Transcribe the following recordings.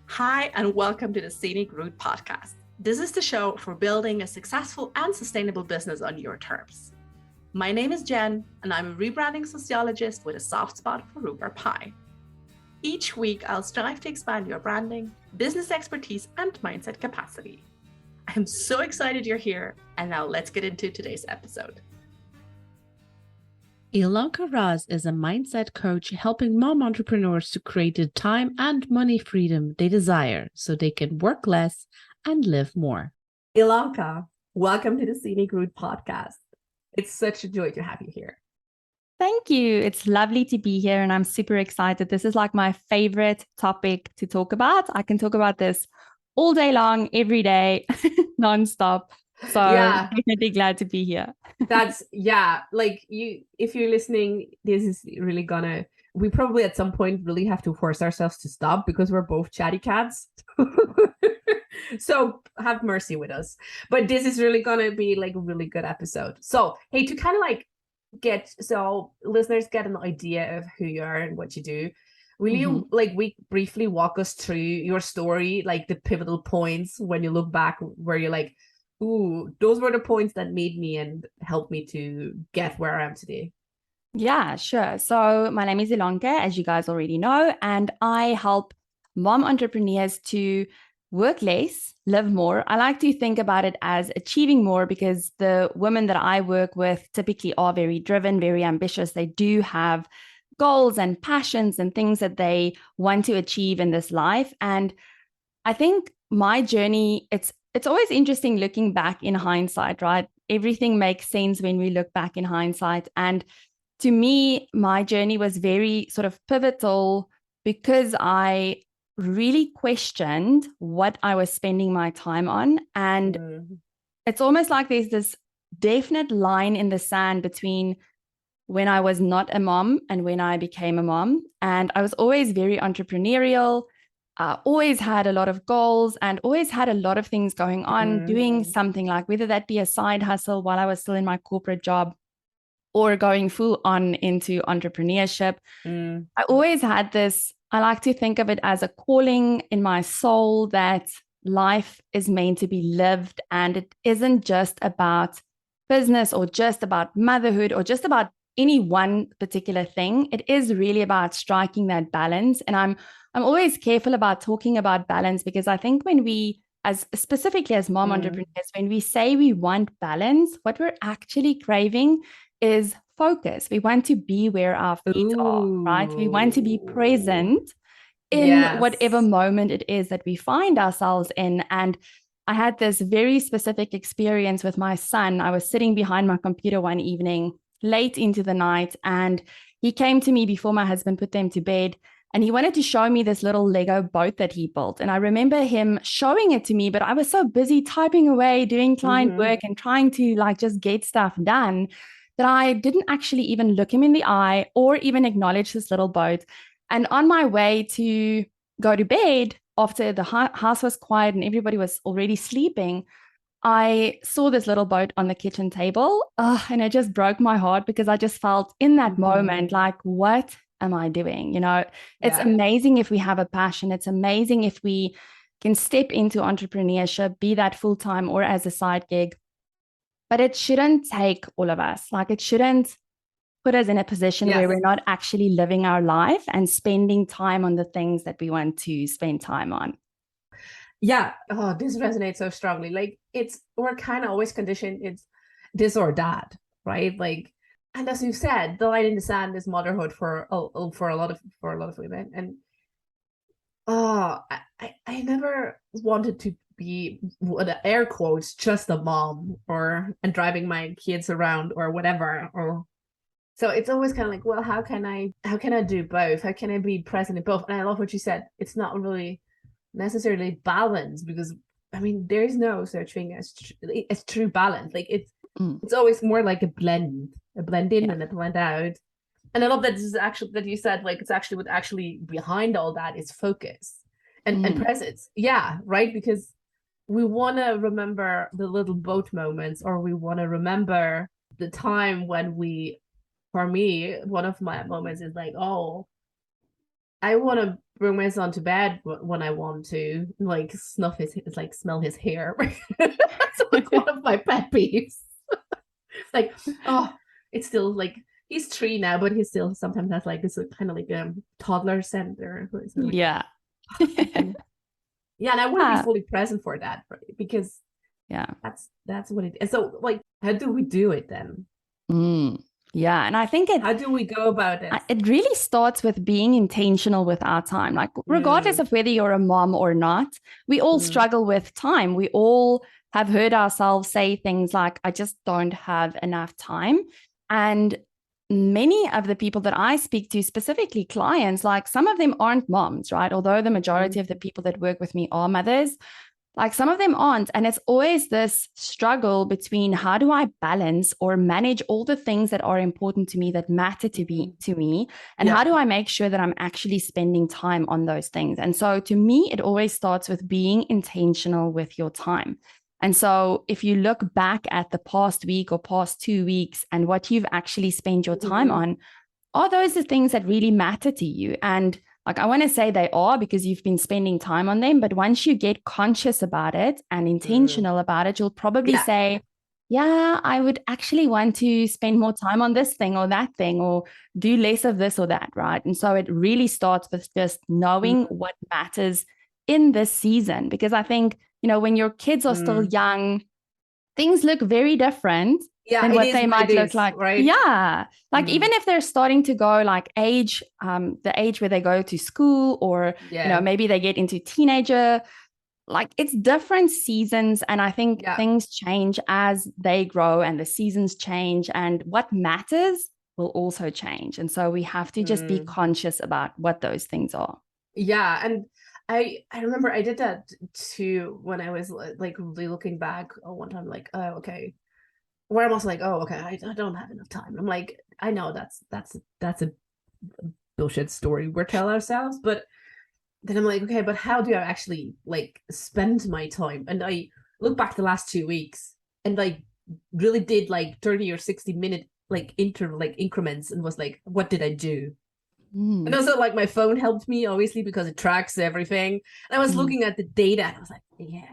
Hi, and welcome to the Scenic Route podcast. This is the show for building a successful and sustainable business on your terms. My name is Jen, and I'm a rebranding sociologist with a soft spot for rhubarb pie. Each week, I'll strive to expand your branding, business expertise, and mindset capacity. I'm so excited you're here, and now let's get into today's episode. Ilonka is a mindset coach helping mom entrepreneurs to create the time and money freedom they desire so they can work less and live more. Ilonka, welcome to the Scenic Route podcast. It's such a joy to have you here. Thank you. It's lovely to be here and I'm super excited. This is like my favorite topic to talk about. I can talk about this all day long, every day, nonstop. So definitely glad to be here. If you're listening, this is really we probably at some point really have to force ourselves to stop because we're both chatty cats. So have mercy with us. But this is really gonna be like a really good episode. So, hey, to kind of listeners get an idea of who you are and what you do. Will you briefly walk us through your story, like the pivotal points when you look back where you're like, ooh, those were the points that made me and helped me to get where I am today? Yeah, sure. So my name is Ilonka, as you guys already know, and I help mom entrepreneurs to work less, live more. I like to think about it as achieving more because the women that I work with typically are very driven, very ambitious. They do have goals and passions and things that they want to achieve in this life. And I think my journey, it's always interesting looking back in hindsight, right? Everything makes sense when we look back in hindsight. And to me, my journey was very sort of pivotal because I really questioned what I was spending my time on. And it's almost like there's this definite line in the sand between when I was not a mom and when I became a mom. And I was always very entrepreneurial, always had a lot of goals and always had a lot of things going on, doing something like whether that be a side hustle while I was still in my corporate job or going full on into entrepreneurship. I always had this, I like to think of it as a calling in my soul that life is meant to be lived and it isn't just about business or just about motherhood or just about any one particular thing. It is really about striking that balance. And I'm always careful about talking about balance because I think when we, specifically as mom entrepreneurs, when we say we want balance, what we're actually craving is focus. We want to be where our feet are, right? We want to be present in whatever moment it is that we find ourselves in. And I had this very specific experience with my son. I was sitting behind my computer one evening, late into the night, and he came to me before my husband put them to bed. And he wanted to show me this little Lego boat that he built. And I remember him showing it to me, but I was so busy typing away, doing client work and trying to just get stuff done that I didn't actually even look him in the eye or even acknowledge this little boat. And on my way to go to bed, after the house was quiet and everybody was already sleeping, I saw this little boat on the kitchen table. And it just broke my heart because I just felt in that moment, like, what am I doing? It's amazing if we have a passion. It's amazing if we can step into entrepreneurship, be that full-time or as a side gig. But it shouldn't take all of us. Like it shouldn't put us in a position where we're not actually living our life and spending time on the things that we want to spend time on. Yeah. Oh, this resonates so strongly. Like we're kind of always conditioned. It's this or that, right? Like, and as you said, the line in the sand is motherhood for a lot of women. And I never wanted to be, with air quotes, just a mom and driving my kids around or whatever. So it's always kind of like, well, how can I do both? How can I be present in both? And I love what you said. It's not really necessarily balance because I mean there is no such thing as true balance. Like it's always more like a blend in and a blend out. And I love that this is actually that you said like it's actually what actually behind all that is focus and presence. Yeah, right. Because we want to remember the little boat moments, or we want to remember the time when for me, one of my moments is like, oh, I want to bring my son to bed when I want to, like snuff his, like smell his hair. That's like one of my pet peeves. Like, oh, it's still like he's 3 now, but he still sometimes has like this kind of like toddler scent or like, Yeah. yeah, and I want to be fully present for that, right? Because yeah, that's what it is. So like, how do we do it then? Yeah, and I think how do we go about it? It really starts with being intentional with our time. Like, regardless of whether you're a mom or not, we all struggle with time. We all have heard ourselves say things like, I just don't have enough time. And many of the people that I speak to, specifically clients, like some of them aren't moms, right? Although the majority of the people that work with me are mothers, like some of them aren't. And it's always this struggle between how do I balance or manage all the things that are important to me, that matter to me, and how do I make sure that I'm actually spending time on those things? And so to me, it always starts with being intentional with your time. And so if you look back at the past week or past 2 weeks and what you've actually spent your time on, are those the things that really matter to you? And like, I want to say they are, because you've been spending time on them. But once you get conscious about it and intentional about it, you'll probably say, yeah, I would actually want to spend more time on this thing or that thing, or do less of this or that, right? And so it really starts with just knowing what matters in this season. Because I think, you know, when your kids are still young, things look very different than what they might look like. Right? Yeah. Like even if they're starting to go like age, the age where they go to school, or, you know, maybe they get into teenager, like it's different seasons. And I think things change as they grow and the seasons change, and what matters will also change. And so we have to just be conscious about what those things are. Yeah. And I remember I did that too when I was like really looking back one time, like, oh, okay. Where I'm also like, oh, okay, I don't have enough time. I'm like, I know that's a bullshit story we're telling ourselves, but then I'm like, okay, but how do I actually like spend my time? And I look back the last 2 weeks and like really did like 30 or 60-minute like increments, and was like, what did I do? And also like my phone helped me, obviously, because it tracks everything. And I was looking at the data and I was like, yeah,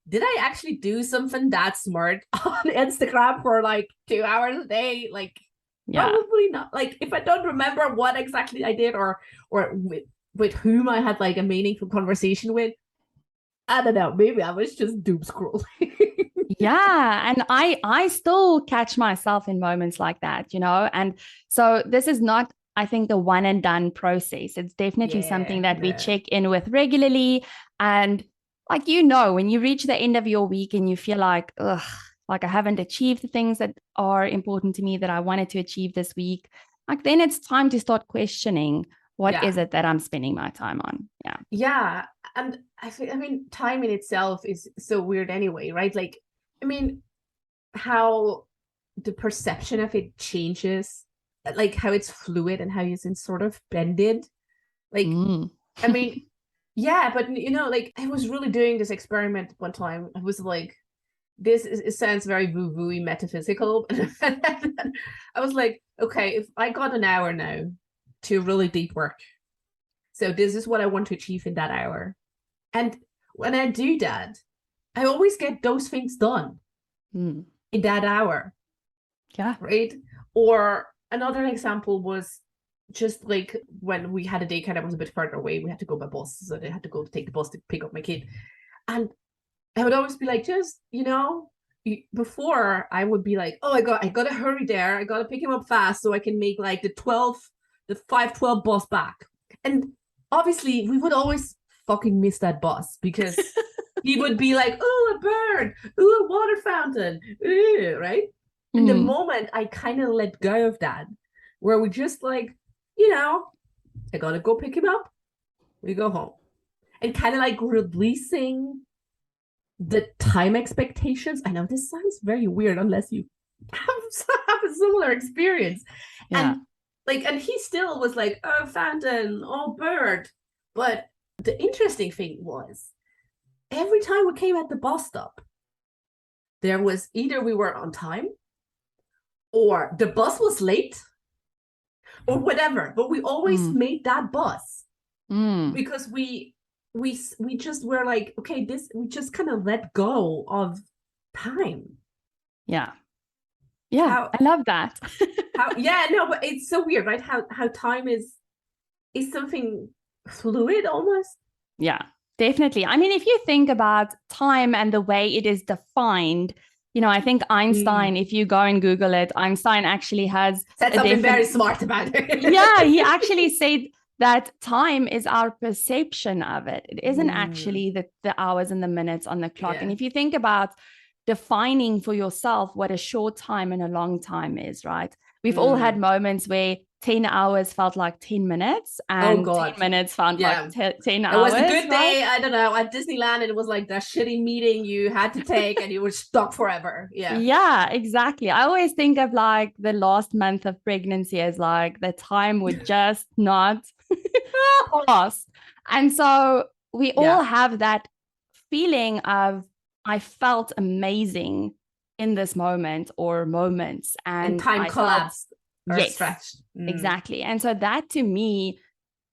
did I actually do something that smart on Instagram for like 2 hours a day? Like, probably not. Like, if I don't remember what exactly I did, or with whom I had like a meaningful conversation with, I don't know. Maybe I was just doom scrolling. Yeah. And I still catch myself in moments like that, you know? And so this is not, I think, a one and done process. It's definitely something that we check in with regularly. And like, you know, when you reach the end of your week and you feel like, ugh, like I haven't achieved the things that are important to me that I wanted to achieve this week, like then it's time to start questioning, what is it that I'm spending my time on? Yeah. Yeah. And I mean, time in itself is so weird anyway, right? Like, I mean, how the perception of it changes, like how it's fluid and how it's sort of bended. Like, I mean, yeah, but you know, like I was really doing this experiment one time. I was like, it sounds very woo-woo-y metaphysical. I was like, okay, if I got an hour now to really deep work, so this is what I want to achieve in that hour. And when I do that, I always get those things done in that hour. Yeah. Right. Or another example was just like when we had a daycare that was a bit further away, we had to go by bus. So they had to go to take the bus to pick up my kid. And I would always be like, just, you know, before I would be like, oh, I got to hurry there. I got to pick him up fast so I can make like the 5:12 bus back. And obviously we would always fucking miss that bus, because he would be like, oh, a bird, oh, a water fountain, right? And the moment I kind of let go of that, where we just like, you know, I gotta go pick him up, we go home, and kind of like releasing the time expectations. I know this sounds very weird unless you have a similar experience. And like, and he still was like, oh, fountain, oh, bird. But the interesting thing was, every time we came at the bus stop, there was either we were on time, or the bus was late, or whatever. But we always made that bus. because we just were like, okay, we just kind of let go of time. Yeah. I love that. But it's so weird, right? How time is something fluid almost. Yeah, definitely. I mean, if you think about time and the way it is defined, I think Einstein, if you go and Google it, Einstein actually has said something very smart about it. Yeah, he actually said that time is our perception of it. It isn't actually the hours and the minutes on the clock. And if you think about defining for yourself what a short time and a long time is, right? We've all had moments where 10 hours felt like 10 minutes and 10 minutes felt like 10 hours. It was a good day, I don't know, at Disneyland, it was like that shitty meeting you had to take and you were stuck forever. Yeah, exactly. I always think of like the last month of pregnancy as like the time would just not pass. And so we all have that feeling of, I felt amazing in this moment or moments, and time collapsed or stretched. Exactly. And so that to me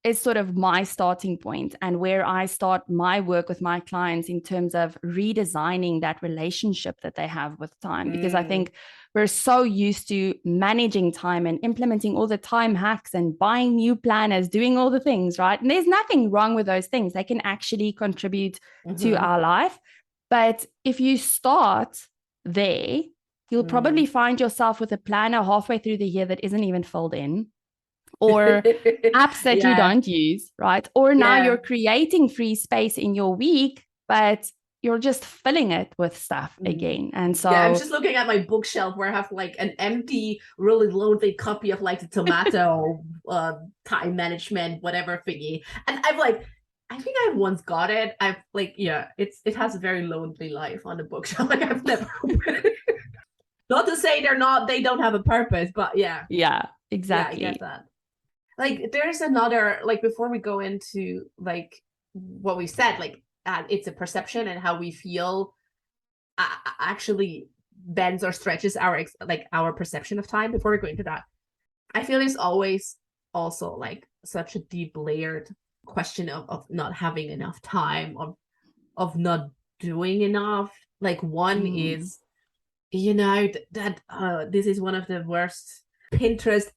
is sort of my starting point and where I start my work with my clients in terms of redesigning that relationship that they have with time. Because I think we're so used to managing time and implementing all the time hacks and buying new planners, doing all the things, right? And there's nothing wrong with those things. They can actually contribute to our life. But if you start there, you'll probably find yourself with a planner halfway through the year that isn't even filled in, or apps that you don't use, right? Or now you're creating free space in your week, but you're just filling it with stuff again. And so I'm just looking at my bookshelf where I have like an empty, really lonely copy of like the tomato time management, whatever thingy. And I'm like, I think I once got it. I've like, it has a very lonely life on the bookshelf. Like I've never not to say they don't have a purpose, but exactly. Yeah, I get that. Like there's another, like before we go into like what we said, like it's a perception and how we feel actually bends or stretches our perception of time. Before we go into that, I feel there's always also like such a deep layered question of not having enough time, of not doing enough. Like one is, that this is one of the worst Pinterest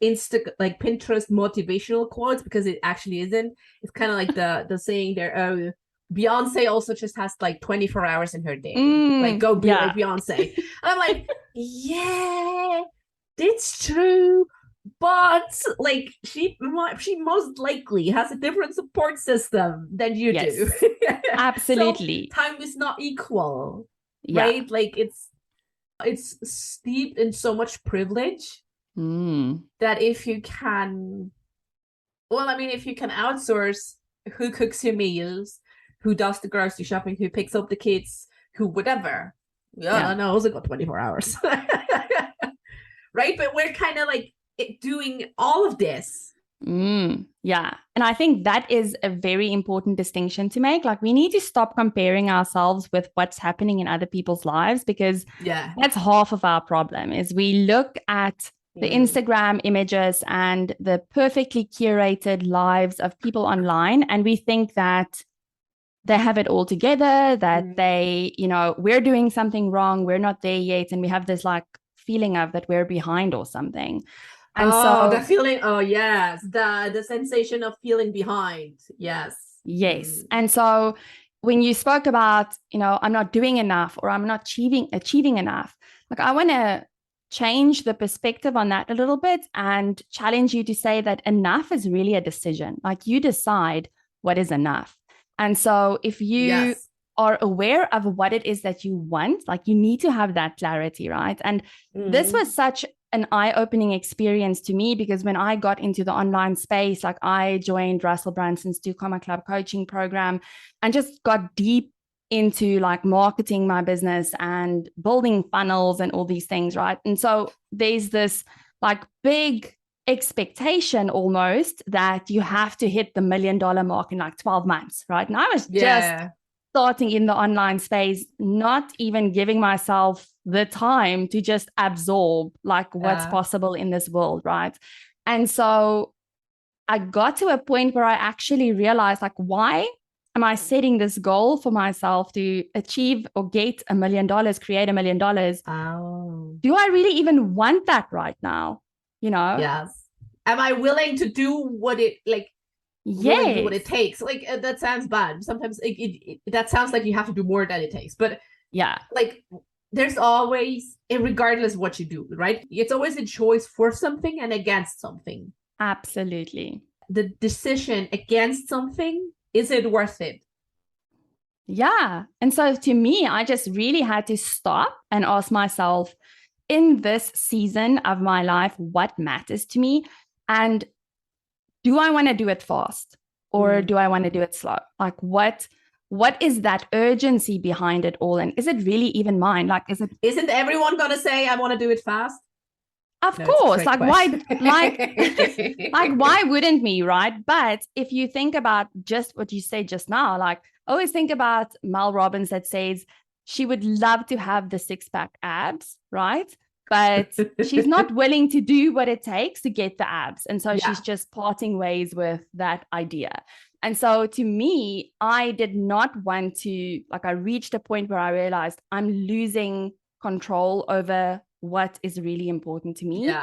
motivational quotes, because it actually isn't. It's kind of like the saying there, Beyonce also just has like 24 hours in her day. Like go be like Beyonce. And I'm like, yeah, it's true. But like she most likely has a different support system than you do. Absolutely. So time is not equal, right? Like it's steeped in so much privilege that if you can outsource who cooks your meals, who does the grocery shopping, who picks up the kids, who whatever. I also got 24 hours. Right? But we're kind of like doing all of this. And I think that is a very important distinction to make. Like we need to stop comparing ourselves with what's happening in other people's lives, because that's half of our problem. Is we look at the Instagram images and the perfectly curated lives of people online, and we think that they have it all together, that they, we're doing something wrong, we're not there yet, and we have this like feeling of that we're behind or something. And so the feeling, yes, the sensation of feeling behind. Yes. And so when you spoke about, I'm not doing enough, or I'm not achieving enough, like I want to change the perspective on that a little bit and challenge you to say that enough is really a decision. Like you decide what is enough. And so if you are aware of what it is that you want, like you need to have that clarity, right? And this was such an eye-opening experience to me, because when I got into the online space, like I joined Russell Brunson's 2 Comma Club coaching program and just got deep into like marketing my business and building funnels and all these things, right? And so there's this like big expectation almost that you have to hit the $1 million mark in like 12 months, right? And I was just starting in the online space, not even giving myself the time to just absorb like what's possible in this world, right? And so I got to a point where I actually realized, like, why am I setting this goal for myself to achieve or get $1 million, create $1 million? Oh. Do I really even want that right now? Yes. Am I willing to do what it willing to do what it takes? Like that sounds bad. Sometimes that sounds like you have to do more than it takes. But yeah, like there's always, regardless of what you do, right? It's always a choice for something and against something. absolutely. The decision against something, is it worth it? Yeah. And so to me, I just really had to stop and ask myself, in this season of my life, what matters to me? And do I want to do it fast or do I want to do it slow? Like what is that urgency behind it all? And is it really even mine? Like, isn't everyone going to say, I want to do it fast? Of course. Like why, like why wouldn't we, right? But if you think about just what you said just now, like always think about Mel Robbins that says she would love to have the 6-pack abs, right? But she's not willing to do what it takes to get the abs. And so she's just parting ways with that idea. And so to me, I did not want to, like, I reached a point where I realized I'm losing control over what is really important to me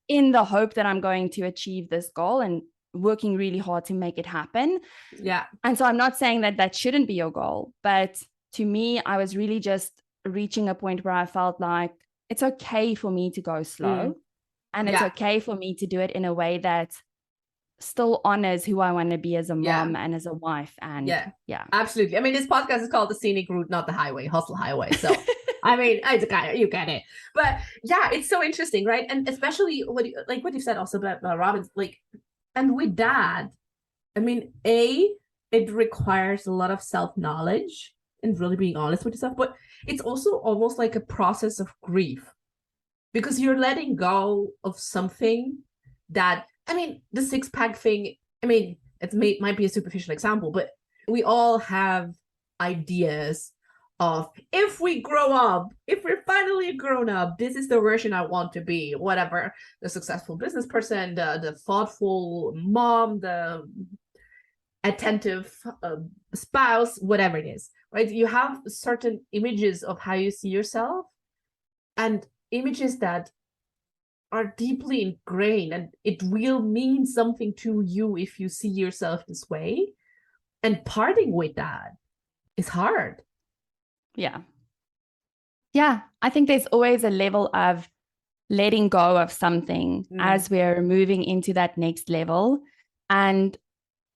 in the hope that I'm going to achieve this goal and working really hard to make it happen. Yeah. And so I'm not saying that that shouldn't be your goal, but to me, I was really just reaching a point where I felt like it's okay for me to go slow and it's okay for me to do it in a way that still honors who I want to be as a mom and as a wife. And absolutely. I mean, this podcast is called The Scenic Route, not the Highway, Hustle Highway. So I mean, it's kind of, you get it. But yeah, it's so interesting, right? And especially what you said also about Robbins, like, and with that, I mean, it requires a lot of self-knowledge and really being honest with yourself, but it's also almost like a process of grief because you're letting go of something that, I mean, the 6-pack thing, I mean, might be a superficial example, but we all have ideas of if we're finally grown up, this is the version I want to be, whatever, the successful business person, the thoughtful mom, the attentive spouse, whatever it is, right? You have certain images of how you see yourself and images that are deeply ingrained, and it will mean something to you if you see yourself this way, and parting with that is hard. Yeah, I think there's always a level of letting go of something as we're moving into that next level. And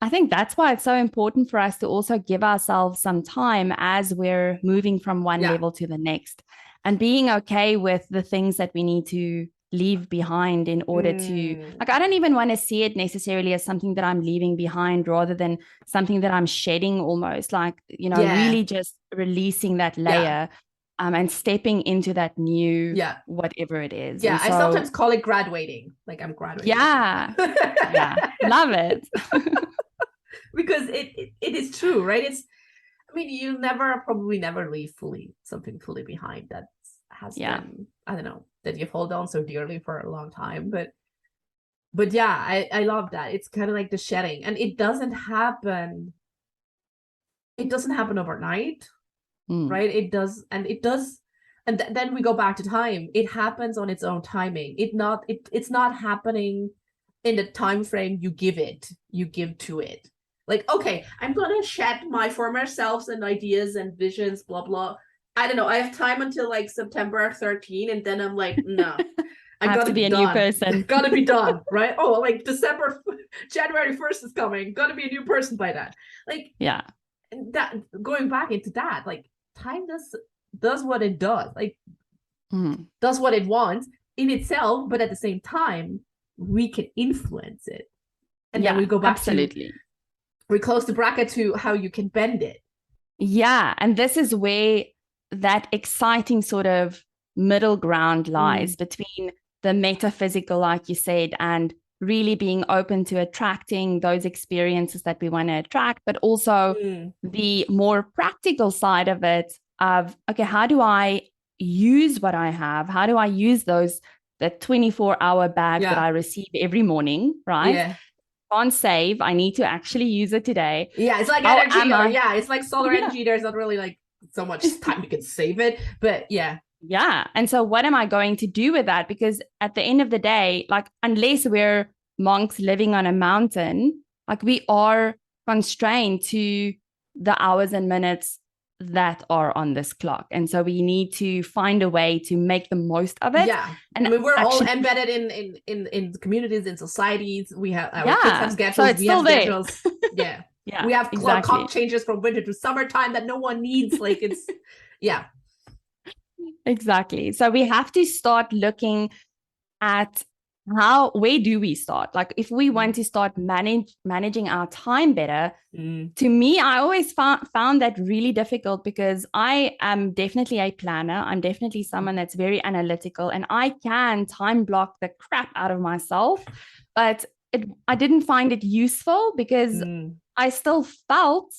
I think that's why it's so important for us to also give ourselves some time as we're moving from one level to the next and being okay with the things that we need to leave behind in order to, like, I don't even want to see it necessarily as something that I'm leaving behind rather than something that I'm shedding almost, like, really just releasing that layer and stepping into that new whatever it is. Yeah, I sometimes call it graduating. Like I'm graduating. Yeah. Love it. Because it is true, right? I mean, you probably never leave something fully behind that has been, I don't know, that you've held on so dearly for a long time. But yeah, I love that. It's kind of like the shedding, and it doesn't happen overnight, right? It does. And then we go back to time. It happens on its own timing. It's not happening in the time frame you give to it. Like, okay, I'm going to shed my former selves and ideas and visions, blah, blah. I don't know. I have time until like September 13. And then I'm like, no, I got to be a new person. Got to be done, right? Oh, like January 1st is coming. Got to be a new person by that. Like, that going back into that, like time does what it does. Like, does what it wants in itself. But at the same time, we can influence it. And then we go back absolutely. We close the bracket to how you can bend it. Yeah. And this is where that exciting sort of middle ground lies between the metaphysical, like you said, and really being open to attracting those experiences that we want to attract, but also the more practical side of it of, okay, how do I use what I have? How do I use the 24-hour bag that I receive every morning, right? can't save. I need to actually use it today. Yeah, it's like How energy. am Or, I- yeah, it's like solar energy. There's not really like so much time you can save it. But yeah. Yeah. And so what am I going to do with that? Because at the end of the day, like, unless we're monks living on a mountain, like, we are constrained to the hours and minutes that are on this clock. And so we need to find a way to make the most of it. Yeah. And I mean, we're all actually- embedded in communities, in societies. We have our Yeah, kids have schedules. so it's We have still there. schedules. Yeah. Yeah, We have exactly. clock changes from winter to summertime that no one needs. Like, it's yeah. Exactly. So we have to start looking at where do we start? Like, if we want to start managing our time better, to me, I always found that really difficult, because I am definitely a planner. I'm definitely someone that's very analytical, and I can time block the crap out of myself. But I didn't find it useful, because I still felt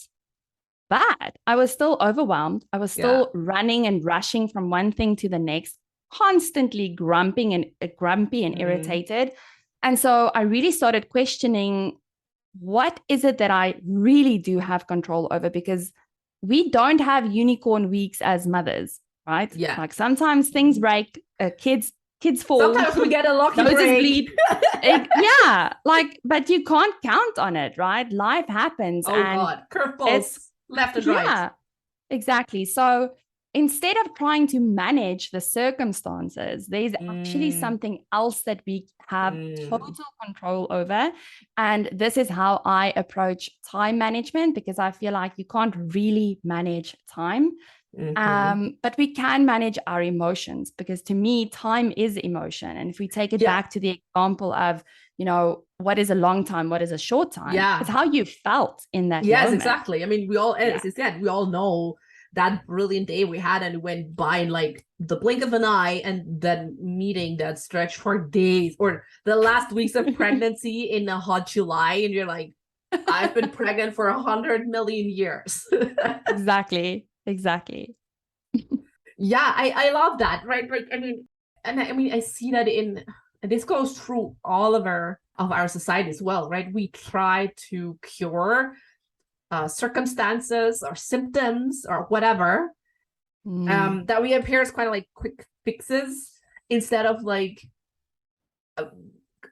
bad. I was still overwhelmed. I was still running and rushing from one thing to the next, constantly grumpy and irritated. And so I really started questioning, what is it that I really do have control over? Because we don't have unicorn weeks as mothers, right? Yeah. Like, sometimes things break, kids fall. Sometimes we get a lucky Noses break. bleed. Yeah, like, but you can't count on it, right? Life happens. Oh God, curveballs left and right. Yeah, exactly. So instead of trying to manage the circumstances, there's actually something else that we have total control over. And this is how I approach time management, because I feel like you can't really manage time. But we can manage our emotions, because to me, time is emotion. And if we take it back to the example of, what is a long time, what is a short time? It's how you felt in that Yes, moment. exactly. I mean, we all, as you said, we all know that brilliant day we had and it went by in like the blink of an eye, and then meeting that stretched for days, or the last weeks of pregnancy in a hot July, and you're like, I've been pregnant for 100 million years. Exactly. Yeah, I love that, right? Like, I mean, I see that this goes through all of our society as well, right? We try to cure circumstances or symptoms or whatever, that we appear as kind of like quick fixes, instead of like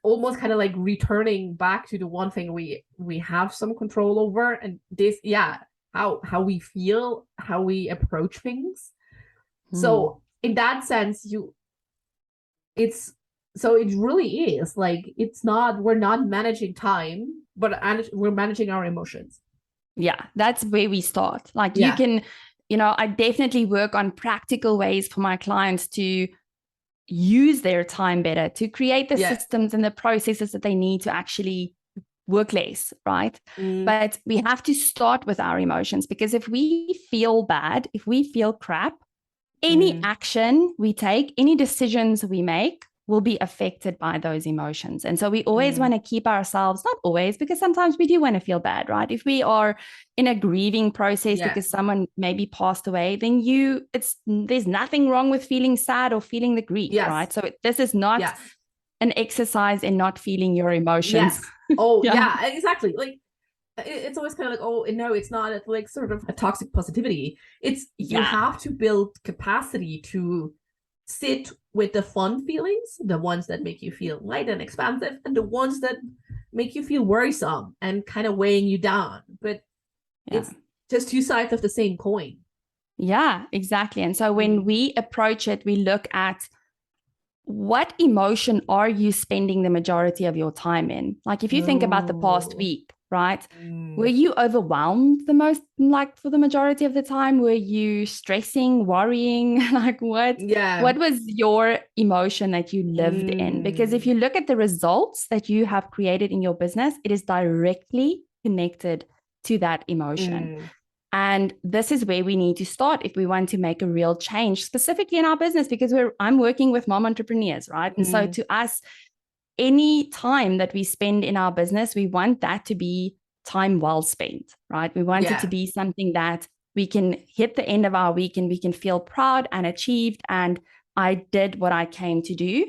almost kind of like returning back to the one thing we have some control over, and this, how we feel, how we approach things. So in that sense, it really is like, we're not managing time, but we're managing our emotions. Yeah, that's where we start. Like, you can, I definitely work on practical ways for my clients to use their time better, to create the systems and the processes that they need to actually work less, right? But we have to start with our emotions, because if we feel bad, if we feel crap, any action we take, any decisions we make will be affected by those emotions. And so we always want to keep ourselves, not always, because sometimes we do want to feel bad, right? If we are in a grieving process because someone maybe passed away, then there's nothing wrong with feeling sad or feeling the grief, right? So this is not an exercise in not feeling your emotions. Yes. Oh, yeah, exactly. Like, it's always kind of like, oh, no, it's not. It's like sort of a toxic positivity. It's, you have to build capacity to sit with the fun feelings, the ones that make you feel light and expansive, and the ones that make you feel worrisome and kind of weighing you down. But it's just two sides of the same coin. Yeah, exactly. And so when we approach it, we look at, what emotion are you spending the majority of your time in? Like, if you think about the past week, right? Were you overwhelmed the most, like, for the majority of the time? Were you stressing, worrying? Like, what was your emotion that you lived in? Because if you look at the results that you have created in your business, it is directly connected to that emotion. And this is where we need to start if we want to make a real change, specifically in our business, because I'm working with mom entrepreneurs, right? And so to us, any time that we spend in our business, we want that to be time well spent, right? We want it to be something that we can hit the end of our week and we can feel proud and achieved, and I did what I came to do.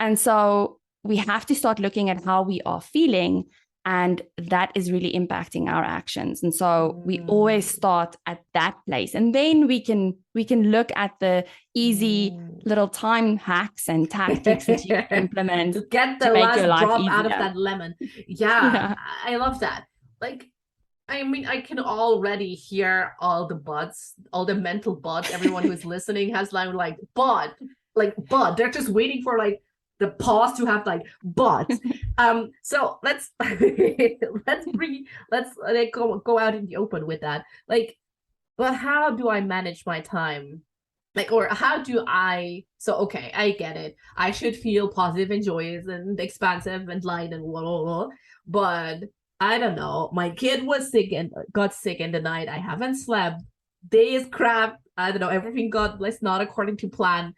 And so we have to start looking at how we are feeling And that is really impacting our actions. And so we always start at that place. And then we can look at the easy little time hacks and tactics that you can implement to get the to make last your life drop easier. out of that lemon. Yeah, I love that. Like, I mean, I can already hear all the buts, all the mental buts. Everyone who's listening has like, but, they're just waiting for like the pause to have like, but. So let's go out in the open with that. Like, but how do I manage my time? Like, or how do I, so okay, I get it. I should feel positive and joyous and expansive and light and blah, blah, blah. But I don't know. My kid was sick and got sick in the night. I haven't slept. Day is crap. I don't know. Everything got not according to plan.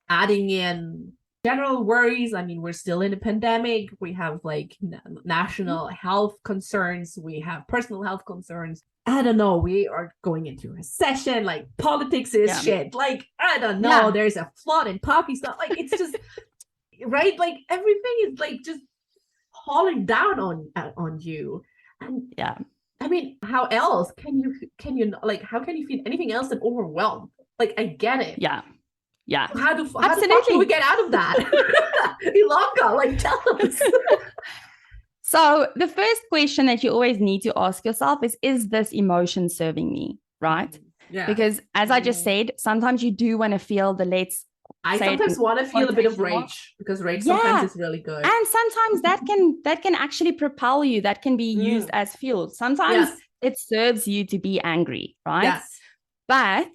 Adding in general worries. I mean, we're still in a pandemic. We have like national health concerns. We have personal health concerns. I don't know. We are going into a recession. Like, politics is shit. Like, I don't know. There's a flood in Pakistan. Like, it's just right. Like, everything is like just falling down on you. And I mean, how else can you like, how can you feel anything else than overwhelmed? Like, I get it. Yeah. How the fuck do we get out of that? Ilonka, like, tell us. So the first question that you always need to ask yourself is this emotion serving me, right? Yeah. Because as I just said, sometimes you do want to feel I sometimes want to feel a bit of rage, because rage sometimes is really good. And sometimes that can actually propel you. That can be used as fuel. Sometimes it serves you to be angry, right? Yes. But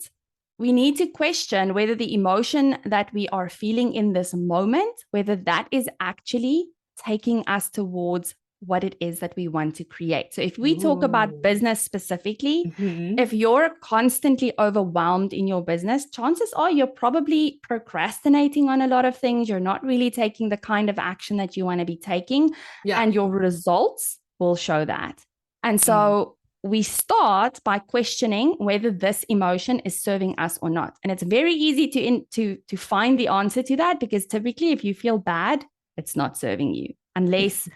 we need to question whether the emotion that we are feeling in this moment, whether that is actually taking us towards what it is that we want to create. So if we talk about business specifically, if you're constantly overwhelmed in your business, chances are you're probably procrastinating on a lot of things. You're not really taking the kind of action that you want to be taking, and your results will show that. And so we start by questioning whether this emotion is serving us or not. And it's very easy to find the answer to that, because typically if you feel bad, it's not serving you, unless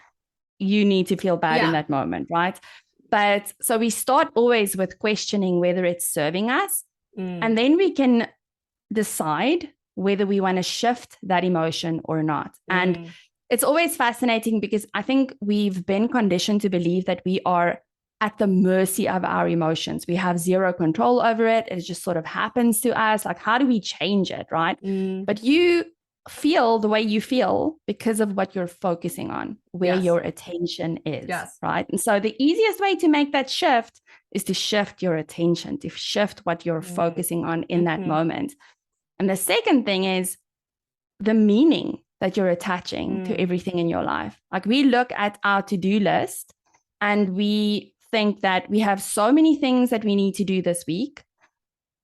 you need to feel bad in that moment, right? But so we start always with questioning whether it's serving us, and then we can decide whether we want to shift that emotion or not. And it's always fascinating, because I think we've been conditioned to believe that we are at the mercy of our emotions. We have zero control over it. It just sort of happens to us. Like, how do we change it, right? But you feel the way you feel because of what you're focusing on, where your attention is, right? And so the easiest way to make that shift is to shift your attention, to shift what you're focusing on in that moment. And the second thing is the meaning that you're attaching to everything in your life. Like, we look at our to-do list and we think that we have so many things that we need to do this week.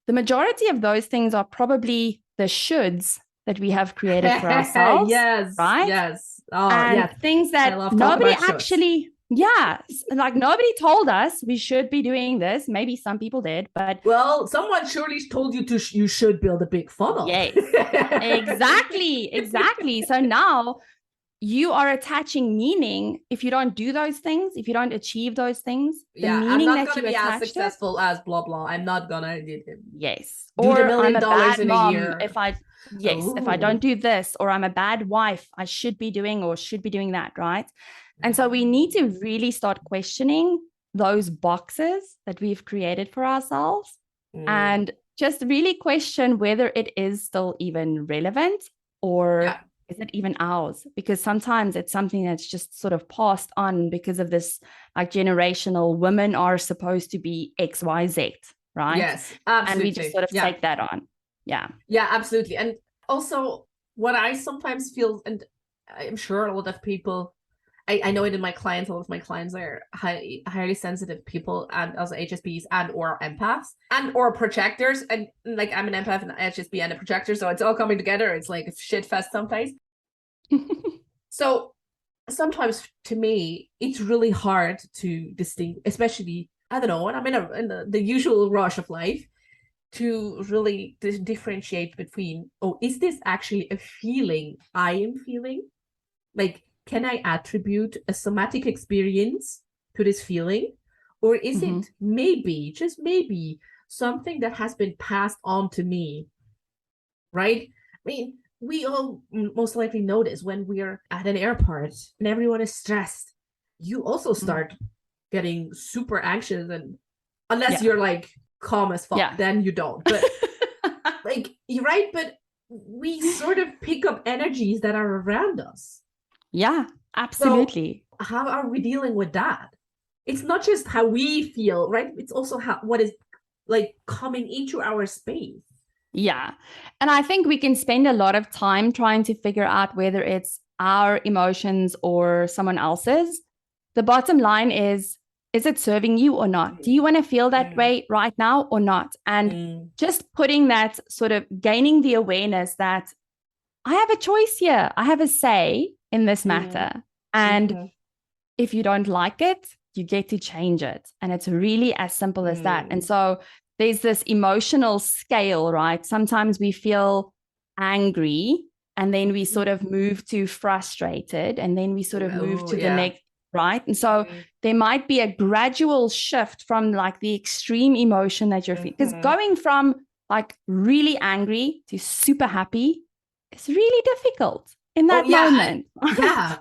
The majority of those things are probably the shoulds that we have created for ourselves. Right? Yes. Oh, and things that nobody actually, like, nobody told us we should be doing this. Maybe some people did, but well, someone surely told you you should build a big funnel. Yes, exactly. So now you are attaching meaning. If you don't do those things, if you don't achieve those things, the meaning I'm not that gonna you be as attach successful as blah blah. I'm not gonna do or $1 million I'm a bad in mom a year. if I don't do this, or I'm a bad wife. I should be doing that, right? And so we need to really start questioning those boxes that we've created for ourselves, and just really question whether it is still even relevant, or is it even ours? Because sometimes it's something that's just sort of passed on because of this, like, generational, women are supposed to be XYZ, right? Yes, absolutely. And we just sort of take that on. Yeah, absolutely. And also what I sometimes feel, and I'm sure a lot of people, I know it in my clients, a lot of my clients are highly sensitive people, and also HSPs and or empaths and or projectors. And like, I'm an empath and an HSP and a projector, so it's all coming together. It's like a shit fest sometimes. So sometimes to me, it's really hard to distinguish, especially, I don't know, when I'm in the usual rush of life, to really differentiate between, is this actually a feeling I am feeling? Like, can I attribute a somatic experience to this feeling? Or is it maybe, just maybe, something that has been passed on to me, right? I mean, we all most likely notice when we're at an airport and everyone is stressed. You also start getting super anxious, and unless you're like calm as fuck, then you don't. But like, you're right, but we sort of pick up energies that are around us. Yeah, absolutely. So how are we dealing with that? It's not just how we feel, right? It's also what is like coming into our space. Yeah. And I think we can spend a lot of time trying to figure out whether it's our emotions or someone else's. The bottom line is it serving you or not? Do you want to feel that way right now or not? And just putting that sort of gaining the awareness that I have a choice here. I have a say in this matter. And if you don't like it, you get to change it. And it's really as simple as that. And so there's this emotional scale, right? Sometimes we feel angry and then we sort of move to frustrated and then we sort of move to the next, right? And so there might be a gradual shift from like the extreme emotion that you're feeling. Because going from like really angry to super happy is really difficult in that moment.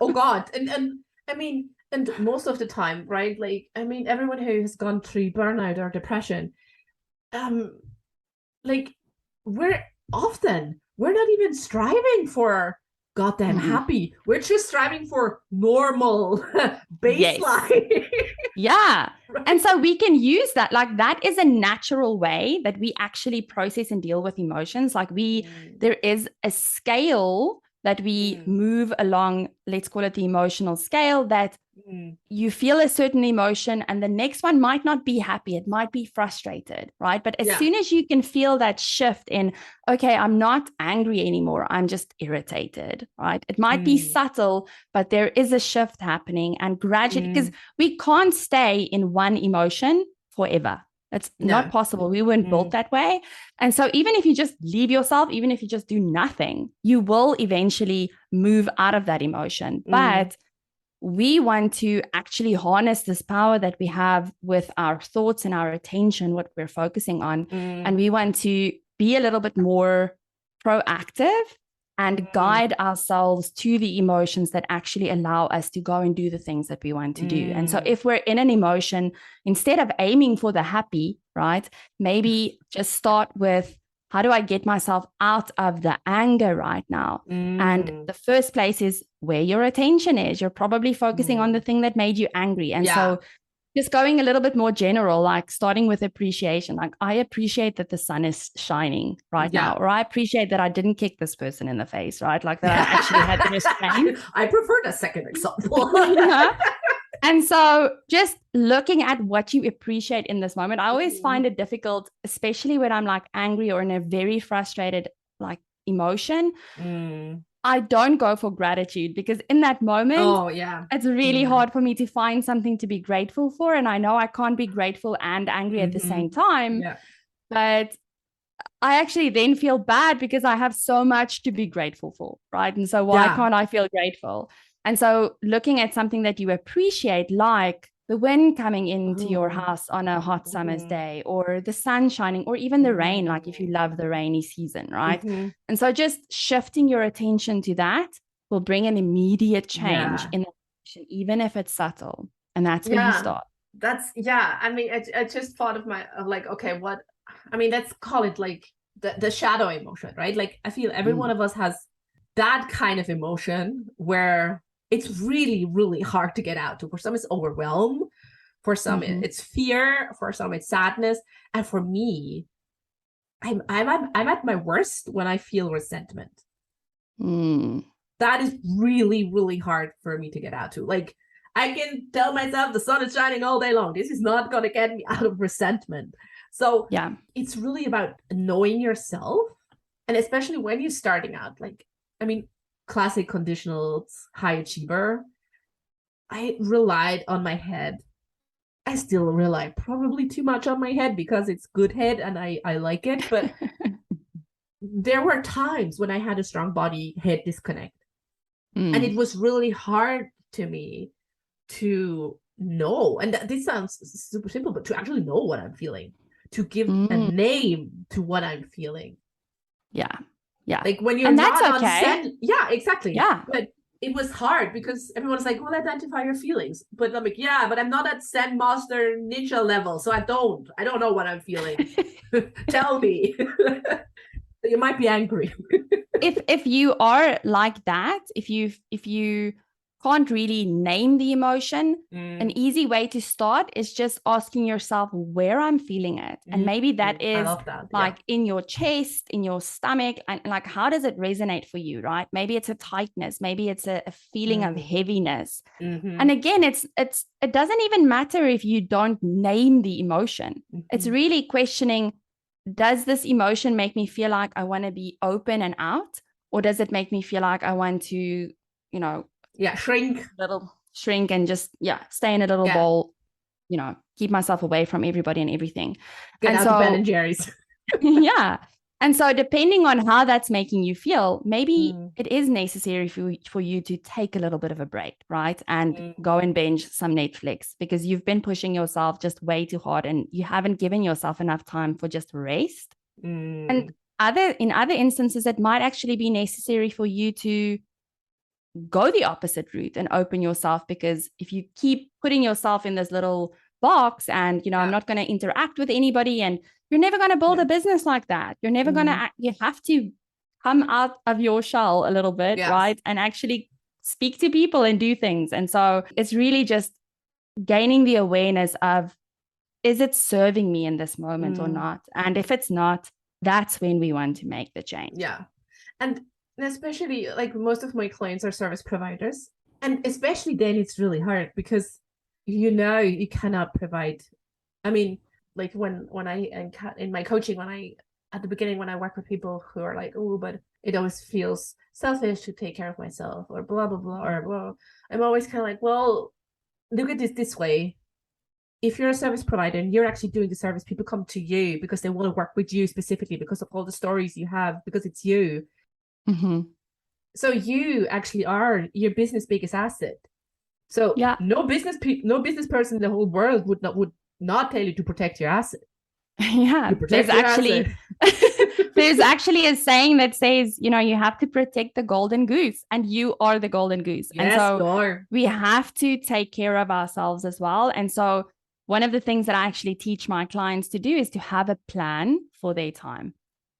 Oh God. And I mean, and most of the time, right? Like, I mean, everyone who has gone through burnout or depression, like we're not even striving for goddamn happy. We're just striving for normal baseline. Yeah. Right. And so we can use that. Like that is a natural way that we actually process and deal with emotions. Like there is a scale that we move along, let's call it the emotional scale, that you feel a certain emotion and the next one might not be happy. It might be frustrated, right? But as soon as you can feel that shift in, okay, I'm not angry anymore. I'm just irritated, right? It might be subtle, but there is a shift happening and gradually, because we can't stay in one emotion forever. It's not possible. We weren't built that way. And so even if you just leave yourself, even if you just do nothing, you will eventually move out of that emotion. But we want to actually harness this power that we have with our thoughts and our attention, what we're focusing on. And we want to be a little bit more proactive and guide ourselves to the emotions that actually allow us to go and do the things that we want to do. And so if we're in an emotion, instead of aiming for the happy, right, maybe just start with, how do I get myself out of the anger right now? And the first place is where your attention is. You're probably focusing on the thing that made you angry. And so just going a little bit more general, like starting with appreciation. Like, I appreciate that the sun is shining right now, or I appreciate that I didn't kick this person in the face, right? Like that I actually had the restraint. I prefer the second example. And so just looking at what you appreciate in this moment, I always find it difficult, especially when I'm like angry or in a very frustrated like emotion. I don't go for gratitude because in that moment, it's really hard for me to find something to be grateful for. And I know I can't be grateful and angry at the same time. But I actually then feel bad because I have so much to be grateful for, right? And so why can't I feel grateful? And so looking at something that you appreciate, like the wind coming into your house on a hot summer's day, or the sun shining, or even the rain, like if you love the rainy season, right? And so just shifting your attention to that will bring an immediate change in the action, even if it's subtle. And that's where you start. I mean, I just thought of okay, what, I mean, let's call it like the shadow emotion, right? Like I feel every one of us has that kind of emotion where it's really, really hard to get out to. For some, it's overwhelm. For some, it's fear. For some, it's sadness. And for me, I'm at my worst when I feel resentment. That is really, really hard for me to get out to. Like, I can tell myself the sun is shining all day long. This is not going to get me out of resentment. So it's really about knowing yourself. And especially when you're starting out, like, I mean, classic conditional high achiever, I relied on my head. I still rely probably too much on my head because it's good head and I like it. But there were times when I had a strong body head disconnect. And it was really hard to me to know, and this sounds super simple, but to actually know what I'm feeling, to give a name to what I'm feeling. Yeah. Yeah. Like when you're and not that's on okay. set. Yeah, exactly. Yeah. But it was hard because everyone's like, well, identify your feelings. But I'm like, yeah, but I'm not at Zen Master Ninja level. So I don't know what I'm feeling. Tell me. You might be angry. if you are like that, if you can't really name the emotion, an easy way to start is just asking yourself where I'm feeling it. And maybe that is like in your chest, in your stomach, and like, how does it resonate for you, right? Maybe it's a tightness, maybe it's a feeling of heaviness. And again, it doesn't even matter if you don't name the emotion. It's really questioning, does this emotion make me feel like I want to be open and out? Or does it make me feel like I want to, shrink and just, stay in a little bowl, keep myself away from everybody and everything. Get out of Ben and Jerry's. Yeah. And so depending on how that's making you feel, maybe it is necessary for you to take a little bit of a break, right? And go and binge some Netflix because you've been pushing yourself just way too hard and you haven't given yourself enough time for just rest. And in other instances, it might actually be necessary for you to go the opposite route and open yourself, because if you keep putting yourself in this little box and, I'm not going to interact with anybody, and you're never going to build a business like that. You're never going to, you have to come out of your shell a little bit, right? And actually speak to people and do things. And so it's really just gaining the awareness of, is it serving me in this moment or not? And if it's not, that's when we want to make the change. Yeah. And especially like most of my clients are service providers. And especially then it's really hard because, you cannot provide. I mean, like when I in my coaching, at the beginning, when I work with people who are like, oh, but it always feels selfish to take care of myself or blah, blah, blah, or well, I'm always kind of like, well, look at this way. If you're a service provider and you're actually doing the service, people come to you because they want to work with you specifically because of all the stories you have, because it's you. So you actually are your business' biggest asset. So no business person in the whole world would not tell you to protect your asset. Yeah, there's actually a saying that says, you have to protect the golden goose, and you are the golden goose. Yes, and so we have to take care of ourselves as well. And so one of the things that I actually teach my clients to do is to have a plan for their time.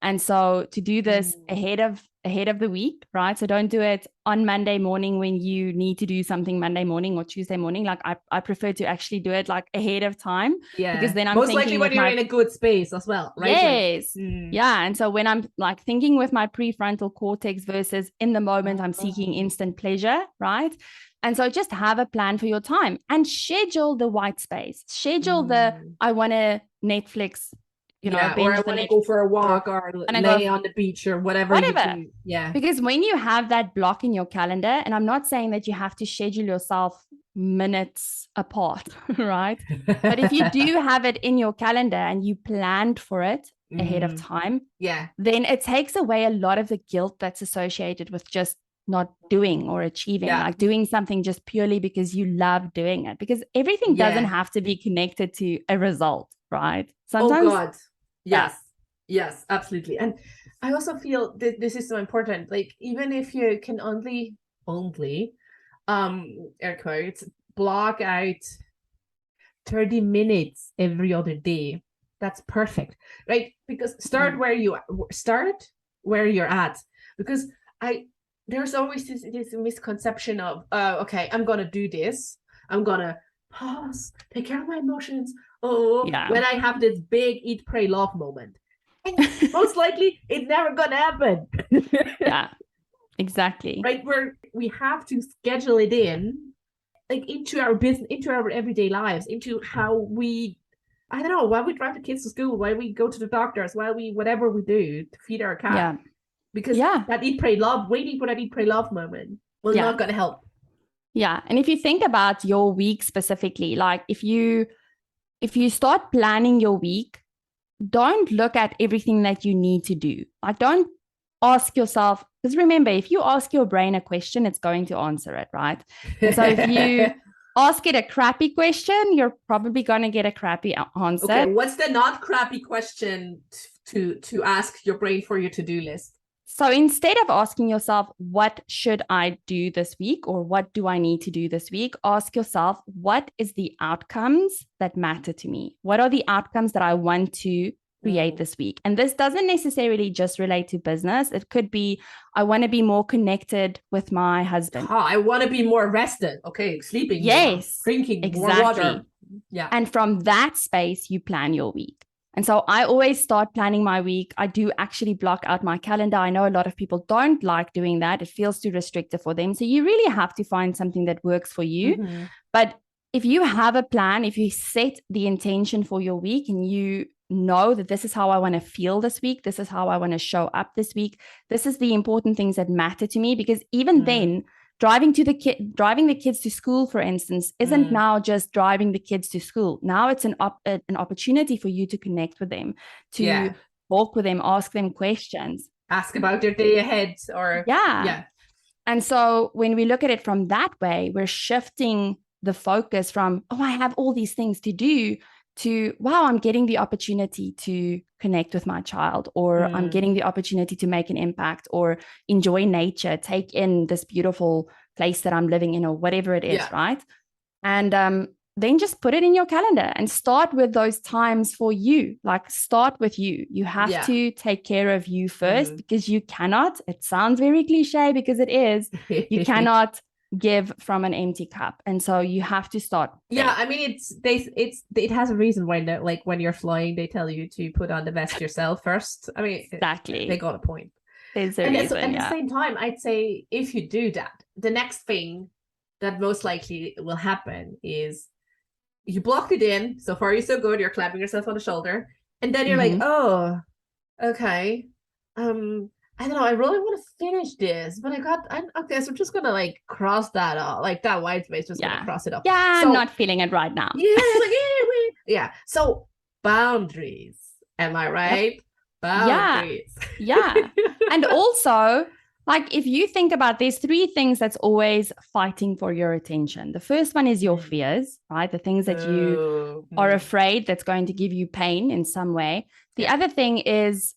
And so to do this ahead of the week, right? So don't do it on Monday morning when you need to do something Monday morning or Tuesday morning. Like I prefer to actually do it like ahead of time. Yeah. Because then I'm most likely when you're in a good space as well, right? Yes. Yeah. And so when I'm like thinking with my prefrontal cortex versus in the moment, I'm seeking instant pleasure, right? And so just have a plan for your time and schedule the white space. Schedule I want to Netflix, or I want to go for a walk or lay on the beach or whatever. You do. Yeah. Because when you have that block in your calendar, and I'm not saying that you have to schedule yourself minutes apart, right? But if you do have it in your calendar and you planned for it ahead of time, then it takes away a lot of the guilt that's associated with just not doing or achieving, like doing something just purely because you love doing it, because everything doesn't have to be connected to a result, right? Sometimes. Oh God. Yes, absolutely. And I also feel that this is so important. Like, even if you can only air quotes, block out 30 minutes every other day, that's perfect, right? Because start where you're at. Because there's always this misconception of, okay, I'm gonna do this, I'm gonna pause, take care of my emotions, when I have this big eat, pray, love moment. And most likely it's never gonna happen. Yeah, exactly. Right, where we have to schedule it in, like, into our business, into our everyday lives, into how we, I don't know, why we drive the kids to school, why we go to the doctors, why we, whatever we do to feed our cat. Because that eat, pray, love, waiting for that eat, pray, love moment will not gonna help. Yeah. And if you think about your week specifically, like if you start planning your week, don't look at everything that you need to do. Like, don't ask yourself, because remember, if you ask your brain a question, it's going to answer it, right? And so if you ask it a crappy question, you're probably going to get a crappy answer. Okay, what's the not crappy question to ask your brain for your to-do list? So instead of asking yourself, what should I do this week, or what do I need to do this week, ask yourself, what is the outcomes that matter to me? What are the outcomes that I want to create this week? And this doesn't necessarily just relate to business. It could be, I want to be more connected with my husband. I want to be more rested. Okay, sleeping yes, more, drinking exactly. more water. Yeah. And from that space, you plan your week. And so I always start planning my week. I do actually block out my calendar. I know a lot of people don't like doing that. It feels too restrictive for them. So you really have to find something that works for you. Mm-hmm. But if you have a plan, if you set the intention for your week and you know that this is how I want to feel this week, this is how I want to show up this week, this is the important things that matter to me, because even then, driving the kids to school, for instance, isn't now just driving the kids to school. Now it's an opportunity for you to connect with them, to talk with them, ask them questions, ask about their day ahead, or yeah. And so when we look at it from that way, we're shifting the focus from, oh, I have all these things to do, to, wow, I'm getting the opportunity to connect with my child, or I'm getting the opportunity to make an impact, or enjoy nature, take in this beautiful place that I'm living in, or whatever it is, right? And then just put it in your calendar and start with those times for you. Like, start with you. You have to take care of you first, because you cannot, it sounds very cliche because it is, you cannot give from an empty cup. And so you have to start there. I mean, it has a reason why, like, when you're flying, they tell you to put on the vest yourself first. I mean, exactly, they got a point. There's a reason. At the same time, I'd say if you do that, the next thing that most likely will happen is you blocked it in. So far, you're so good. You're clapping yourself on the shoulder, and then you're like, oh, okay, I don't know, I really want to finish this, but okay, so I'm just gonna like cross that off, like that white space, just gonna cross it off. Yeah, so, I'm not feeling it right now. Yeah. So boundaries, am I right? Yep. Boundaries. Yeah. And also, like, if you think about, there's three things that's always fighting for your attention. The first one is your fears, right? The things that you are afraid that's going to give you pain in some way. The other thing is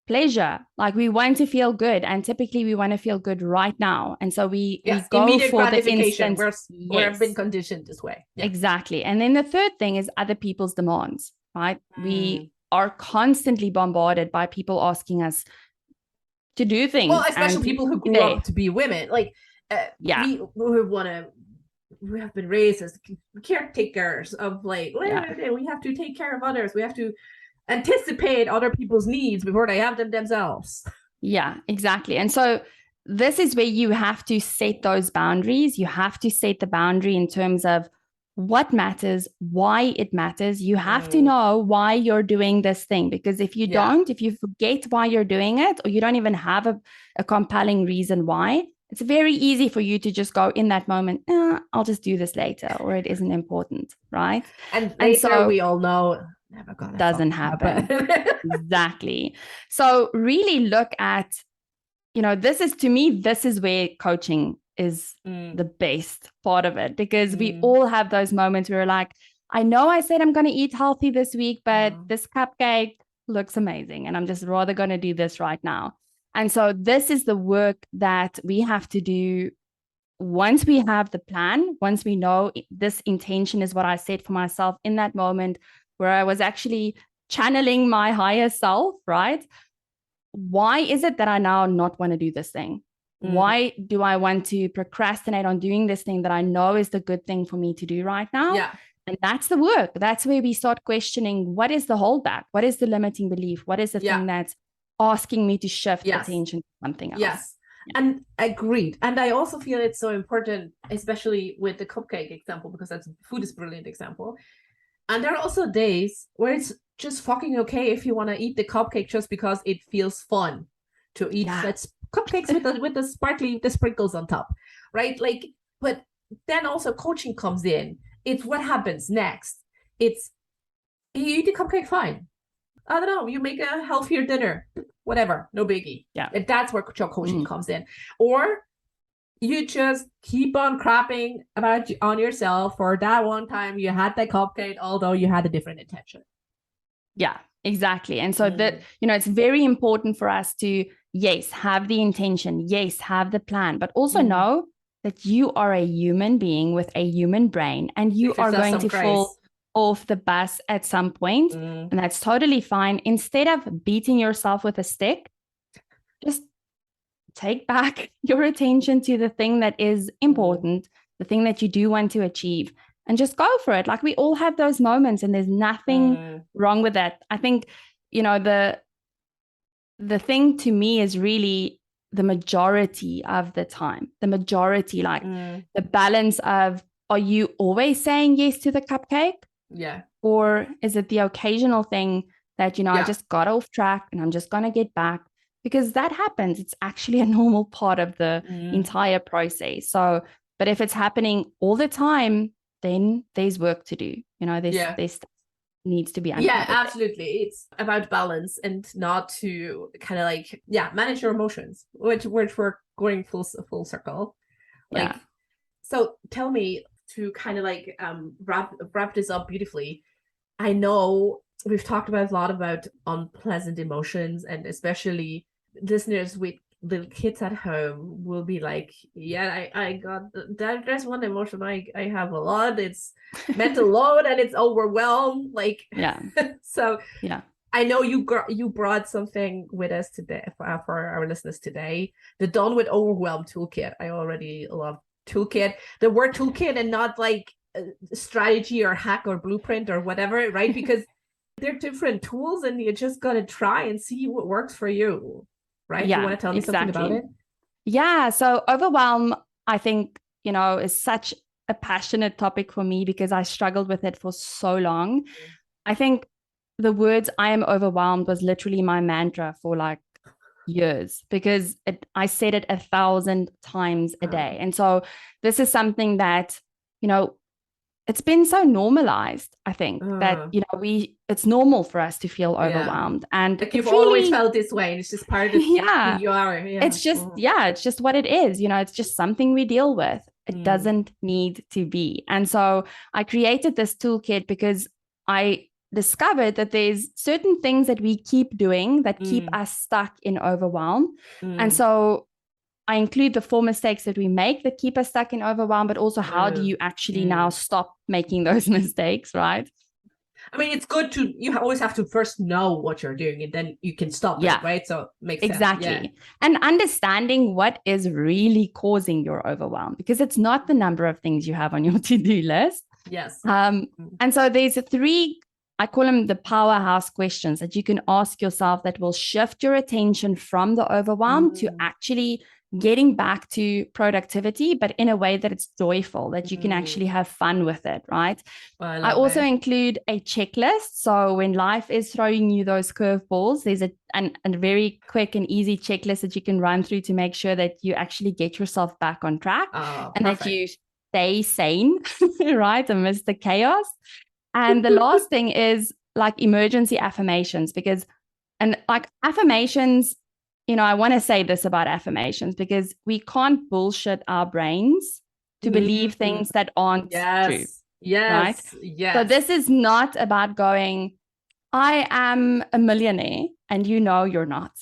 pleasure. Like, we want to feel good, and typically we want to feel good right now. And so we go immediate for the instant. We've been conditioned this way. Exactly. And then the third thing is other people's demands, right? We are constantly bombarded by people asking us to do things. Well, especially people who grew up to be women. Like, we have been raised as caretakers of, like, we have to take care of others. We have to anticipate other people's needs before they have them themselves. Yeah, exactly. And so this is where you have to set those boundaries. You have to set the boundary in terms of what matters, why it matters. You have to know why you're doing this thing, because if you don't, if you forget why you're doing it, or you don't even have a compelling reason why, it's very easy for you to just go in that moment, I'll just do this later, or it isn't important, right? And so we all know never gonna doesn't happen. Exactly. So really look at, this is where coaching is the best part of it, because we all have those moments where we're like, I know I said I'm going to eat healthy this week, but this cupcake looks amazing and I'm just rather going to do this right now. And so this is the work that we have to do once we have the plan, once we know this intention is what I set for myself in that moment where I was actually channeling my higher self, right? Why is it that I now not want to do this thing? Why do I want to procrastinate on doing this thing that I know is the good thing for me to do right now? Yeah. And that's the work. That's where we start questioning, what is the holdback? What is the limiting belief? What is the thing that's asking me to shift attention to something else? Yes. Yeah. And agreed. And I also feel it's so important, especially with the cupcake example, because food is a brilliant example. And there are also days where it's just fucking okay if you want to eat the cupcake just because it feels fun to eat that cupcakes with the sprinkles on top, right? Like, but then also coaching comes in. It's what happens next. It's, you eat the cupcake, fine. I don't know, you make a healthier dinner, whatever, no biggie. Yeah. And that's where coaching comes in. Or you just keep on crapping on yourself for that one time you had that cupcake, although you had a different intention. Yeah, exactly. And so that, it's very important for us to, yes, have the intention, yes, have the plan, but also know that you are a human being with a human brain, and you are going to fall off the bus at some point, and that's totally fine. Instead of beating yourself with a stick, just take back your attention to the thing that is important, the thing that you do want to achieve, and just go for it. Like, we all have those moments, and there's nothing wrong with that. I think, the thing to me is really the majority of the time, like the balance of, are you always saying yes to the cupcake? Yeah. Or is it the occasional thing that, I just got off track and I'm just going to get back? Because that happens. It's actually a normal part of the entire process. So, but if it's happening all the time, then there's work to do. There's needs to be uncovered. Yeah, absolutely. It's about balance and not to kind of like, manage your emotions, which we're going full circle. Like, so tell me, to kind of like wrap this up beautifully. I know we've talked about a lot about unpleasant emotions, and especially listeners with little kids at home will be like, I got that. There's one emotion I have a lot. It's mental load and it's overwhelmed. Like, so I know you brought something with us today for our listeners today. The Done with Overwhelm toolkit. I already love toolkit. The word toolkit, and not like strategy or hack or blueprint or whatever, right? Because they're different tools, and you just gotta try and see what works for you, right? You want to tell me something about it? Yeah. So overwhelm, I think, is such a passionate topic for me because I struggled with it for so long. I think the words "I am overwhelmed" was literally my mantra for like years, because I said it 1,000 times a day. And so this is something that, it's been so normalized, I think, that, it's normal for us to feel overwhelmed. And like, you've always felt this way, and it's just part of who you are. Yeah. It's just, it's just what it is. It's just something we deal with. It doesn't need to be. And so I created this toolkit because I discovered that there's certain things that we keep doing that keep us stuck in overwhelm. And so I include the 4 mistakes that we make that keep us stuck in overwhelm, but also how do you actually now stop making those mistakes, right? I mean, it's good you always have to first know what you're doing, and then you can stop it, right? So it makes sense. Exactly. And understanding what is really causing your overwhelm, because it's not the number of things you have on your to-do list. Yes. And so there's 3, I call them the powerhouse questions that you can ask yourself that will shift your attention from the overwhelm to actually getting back to productivity, but in a way that it's joyful, that you can actually have fun with it, right? I also include a checklist. So when life is throwing you those curveballs, there's a very quick and easy checklist that you can run through to make sure that you actually get yourself back on track and that you stay sane, right, amidst the chaos. And the last thing is like emergency affirmations, and like affirmations, I want to say this about affirmations, because we can't bullshit our brains to believe things that aren't true. Right? Yes. So this is not about going, I am a millionaire, and you're not.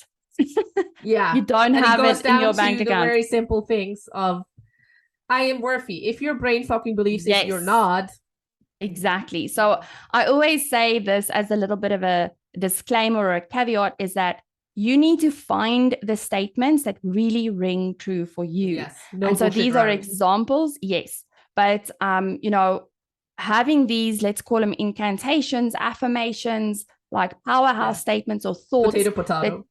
You don't have it in your bank account. The very simple things of, I am worthy. If your brain fucking believes it, you're not. Exactly. So I always say this as a little bit of a disclaimer or a caveat, is that you need to find the statements that really ring true for you. Yes. And so these are examples. Yes. But, having these, let's call them incantations, affirmations, like powerhouse statements or thoughts. Potato.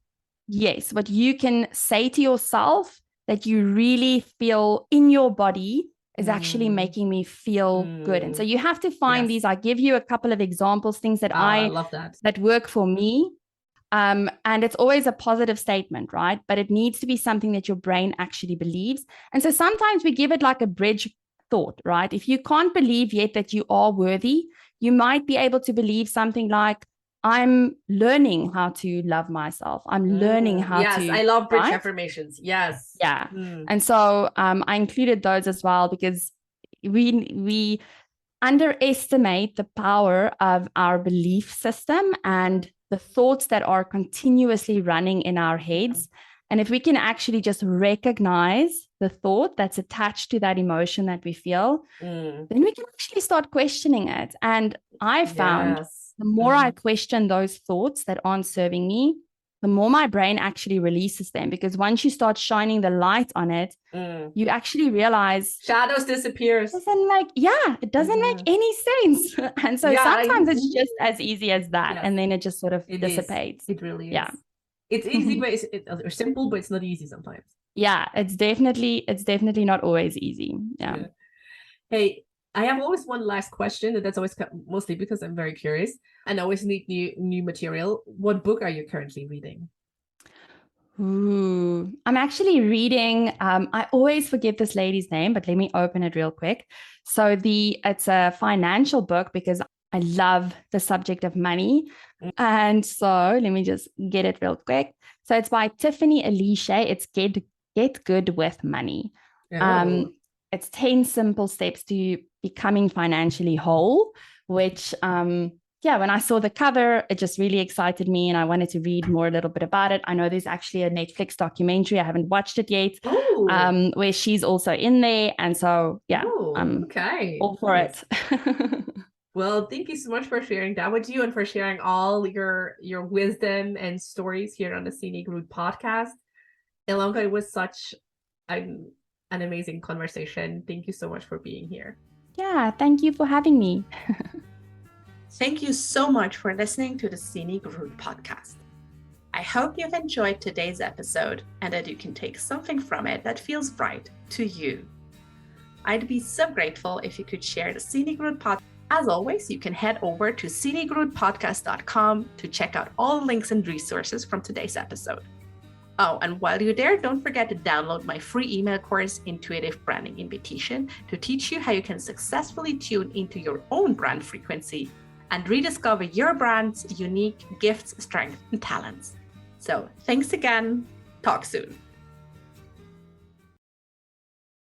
What you can say to yourself that you really feel in your body is actually making me feel good. And so you have to find these. I give you a couple of examples, things that I love that work for me. And it's always a positive statement, right? But it needs to be something that your brain actually believes. And so sometimes we give it like a bridge thought, right? If you can't believe yet that you are worthy, you might be able to believe something like, I'm learning how to love myself. I'm learning how yes, to. I love bridge right? affirmations. Yes. Yeah. And so I included those as well because we underestimate the power of our belief system and the thoughts that are continuously running in our heads. And if we can actually just recognize the thought that's attached to that emotion that we feel, then we can actually start questioning it. And I found the more I question those thoughts that aren't serving me, the more my brain actually releases them. Because once you start shining the light on it, you actually realize shadows disappears. It doesn't make any sense. And so sometimes it's just as easy as that. And then it just sort of dissipates. It really is. Yeah. It's easy, but it's simple, but it's not easy sometimes. Yeah, it's definitely not always easy. Yeah. Hey, I have always one last question, and that's always mostly because I'm very curious and I always need new material. What book are you currently reading? Ooh, I'm actually reading, I always forget this lady's name, but let me open it real quick. So it's a financial book because I love the subject of money. And so let me just get it real quick. So it's by Tiffany Aliche. It's Get Good with Money. It's 10 simple steps to becoming financially whole, which when I saw the cover, it just really excited me and I wanted to read more a little bit about it. I know there's actually a Netflix documentary. I haven't watched it yet, where she's also in there. And so, I'm all for it. Well, thank you so much for sharing that with you and for sharing all your wisdom and stories here on the Scenic Route podcast. Ilonka, it was such an amazing conversation. Thank you so much for being here. Yeah, thank you for having me. Thank you so much for listening to the Scenic Route podcast. I hope you've enjoyed today's episode and that you can take something from it that feels right to you. I'd be so grateful if you could share the Scenic Route podcast. As always, you can head over to scenicroutepodcast.com to check out all the links and resources from today's episode. Oh, and while you're there, don't forget to download my free email course, Intuitive Branding Invitation, to teach you how you can successfully tune into your own brand frequency and rediscover your brand's unique gifts, strengths, and talents. So thanks again. Talk soon.